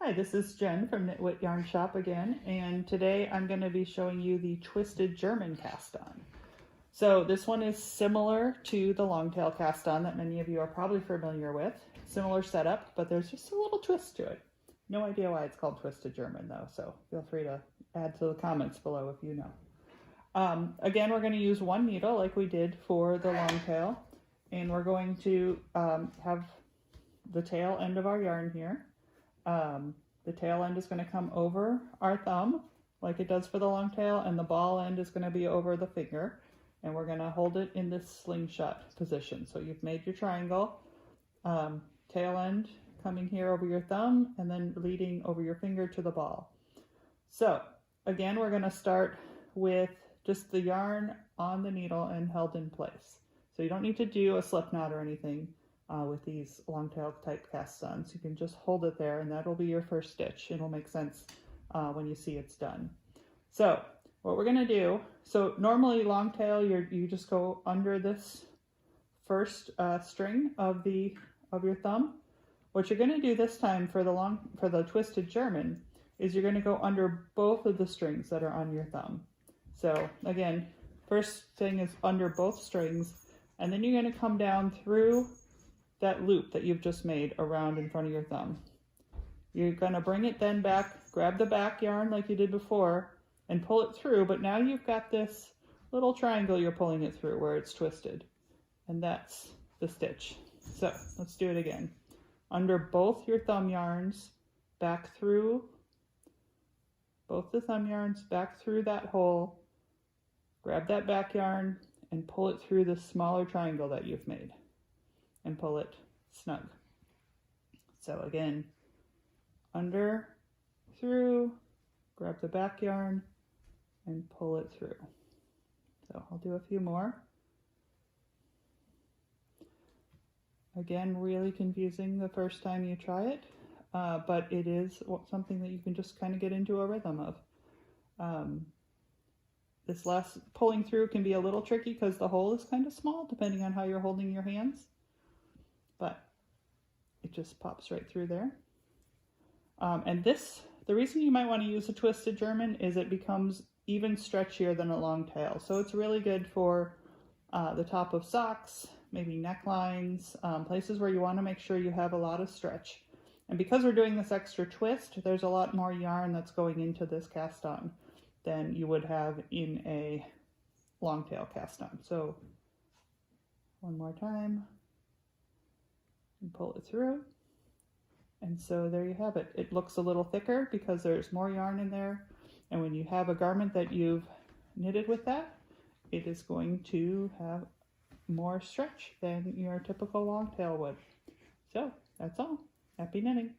Hi, this is Jen from Knitwit Yarn Shop again, and today I'm going to be showing you the Twisted German cast on. So this one is similar to the longtail cast on that many of you are probably familiar with. Similar setup, but there's just a little twist to it. No idea why it's called Twisted German though, so feel free to add to the comments below if you know. Again, we're going to use one needle like we did for the longtail, and we're going to have the tail end of our yarn here. The tail end is going to come over our thumb like it does for the long tail, and the ball end is going to be over the finger, and we're going to hold it in this slingshot position. So you've made your triangle, tail end coming here over your thumb and then leading over your finger to the ball. So again, we're going to start with just the yarn on the needle and held in place. So you don't need to do a slip knot or anything. With these long tail type casts on. So you can just hold it there and that'll be your first stitch. It'll make sense when you see it's done. So what we're going to do, so normally long tail, you just go under this first string of your thumb. What you're going to do this time for the Twisted German is you're going to go under both of the strings that are on your thumb. So again, first thing is under both strings, and then you're going to come down through that loop that you've just made around in front of your thumb. You're going to bring it then back, grab the back yarn like you did before and pull it through, but now you've got this little triangle you're pulling it through where it's twisted, and that's the stitch. So let's do it again. Under both your thumb yarns, back through both the thumb yarns, back through that hole, grab that back yarn and pull it through the smaller triangle that you've made and pull it snug. So again, under, through, grab the back yarn and pull it through. So I'll do a few more. Again, really confusing the first time you try it, but it is something that you can just kind of get into a rhythm of. This last pulling through can be a little tricky because the hole is kind of small depending on how you're holding your hands. But it just pops right through there. And the reason you might want to use a Twisted German is it becomes even stretchier than a long tail. So it's really good for the top of socks, maybe necklines, places where you want to make sure you have a lot of stretch. And because we're doing this extra twist, there's a lot more yarn that's going into this cast on than you would have in a long tail cast on. So one more time. And pull it through, and so there you have it. It looks a little thicker because there's more yarn in there, and when you have a garment that you've knitted with that, it is going to have more stretch than your typical long tail would. So that's all. Happy knitting.